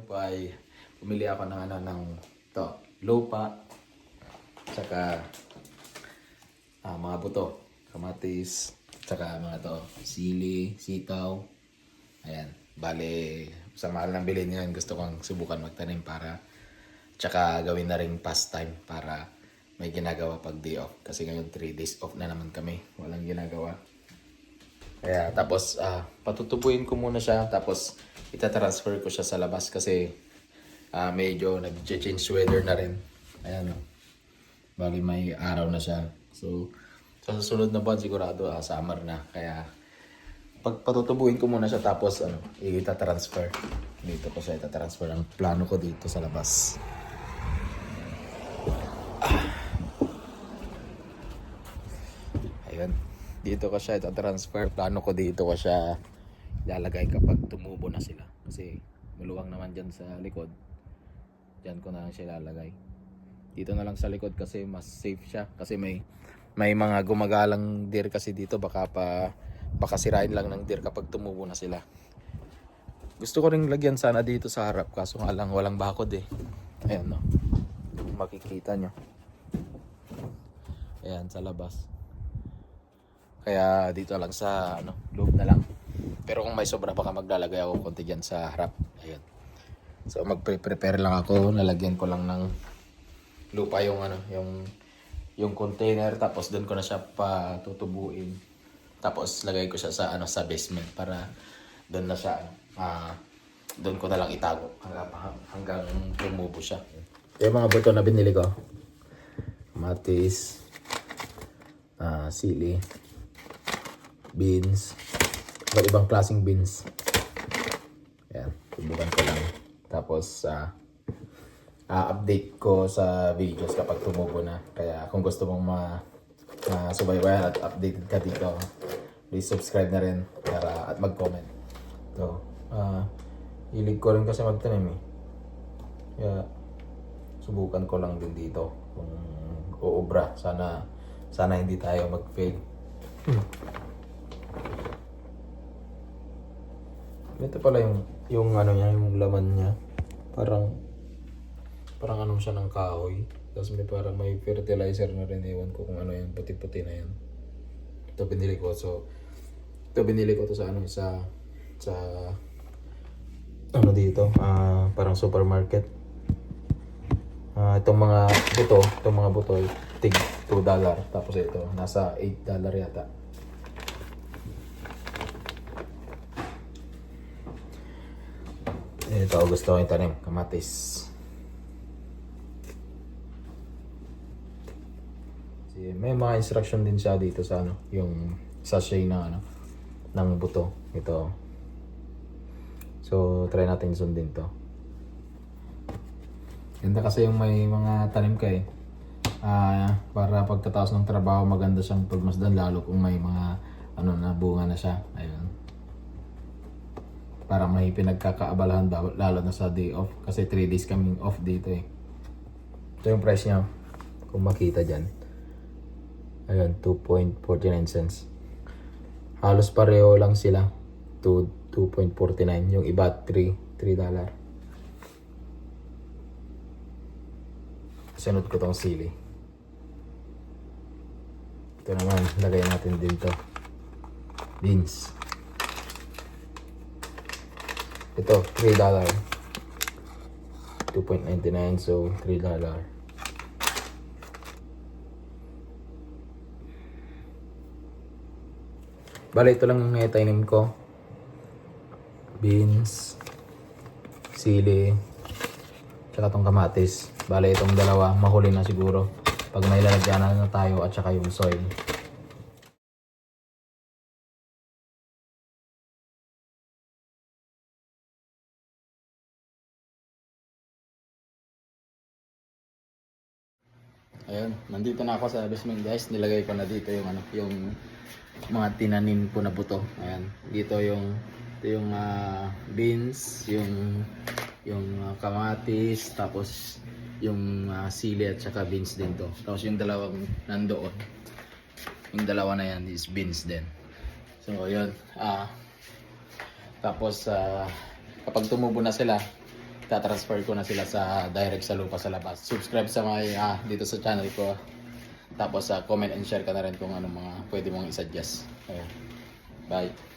po ay pumili ako ng to, lupa, tsaka mga buto, kamatis, tsaka mga to, sili, sitaw. Ayan, bale, sa mahal ng bilhin ngayon, gusto kong subukan magtanim para tsaka gawin na rin pastime para may ginagawa pag day off. Kasi ngayon 3 days off na naman kami, walang ginagawa. Kaya tapos patutubuin ko muna siya, tapos itatransfer ko siya sa labas kasi medyo nag-change weather na rin. Ayan o. Bali may araw na siya. So sa susunod na buwan sigurado summer na. Kaya patutubuin ko muna siya, tapos itatransfer. Dito ko siya itatransfer. Ang plano ko dito sa labas. Ayun. Dito ko siya itatransfer. Plano ko dito ko siya ilalagay kapag tumubo na sila. Kasi maluwang naman dyan sa likod. Dyan ko na lang siya ilalagay. Dito na lang sa likod kasi mas safe siya. Kasi may mga gumagalang deer kasi dito. Baka sirain lang ng deer kapag tumubo na sila. Gusto ko ring lagyan sana dito sa harap. Kaso nga lang walang bakod eh. Ayan no. Makikita nyo. Ayan sa labas. Kaya dito lang sa loob na lang. Pero kung may sobra baka maglalagay ako konti dyan sa harap. Ayan. So magpe-prepare lang ako. Nalagyan ko lang ng lupa yung container, tapos doon ko na siya patutubuin. Tapos lagay ko siya sa basement para doon na siya doon ko na lang itago hanggang tumubo siya. Yung mga buto na binili ko. Matis, sili, beans, iba't ibang klaseng beans. Ayan, tubukan ko lang. Tapos update ko sa videos kapag tumubo na. Kaya kung gusto mong subaybayan at updated ka dito, please subscribe na rin at mag-comment. So, hilig ko rin kasi magtanim eh. Kaya subukan ko lang din dito kung uubra. Sana hindi tayo mag-fail. Ito pala yung yung laman niya. Parang siya ng kahoy. Tapos parang may fertilizer na rin. Ewan ko kung yan, puti-puti na yan. Ito binili ko. So, ito binili ko to sa dito. Parang supermarket. Itong mga buto, tig $2. Tapos ito, nasa $8 yata. Ito, gusto ko yung tanim, kamatis. May mga instruction din siya dito sa yung sachet ng buto. Ito. So, try natin sundin to. Ganda kasi yung may mga tanim ka eh. Para pagkatapos ng trabaho, maganda siyang pagmasdan, lalo kung may mga na bunga na siya. Ayun. Para may pinagkakaabalahan lalo na sa day off. Kasi 3 days kaming off dito eh. Ito yung price niya. Kung makita dyan. Ayun, 2.49 cents. Halos pareho lang sila. 2.49. Yung iba, $3. Sunod ko tong sili. Ito naman, lagay natin din to. Beans. Ito, $3. 2.99, so $3. Bale, ito lang yung tanim ko. Beans, sili, tsaka itong kamatis. Bale, itong dalawa, mahuli na siguro pag may lalagyanan na tayo at saka yung soil. Ayun, nandito na ako sa basement guys. Nilagay ko na dito yung mga tinanim ko na buto. Ayan, dito yung beans, yung kamatis, tapos yung sili at saka beans din to. Tapos yung dalawang nandoon. Yung dalawa na yan is beans din. So, yun. Tapos, kapag tumubo na sila, tatransfer ko na sila sa direct sa lupa sa labas. Subscribe sa mga dito sa channel ko. Tapos comment and share ka na rin kung anong mga pwede mong i-suggest. Ayan. Bye.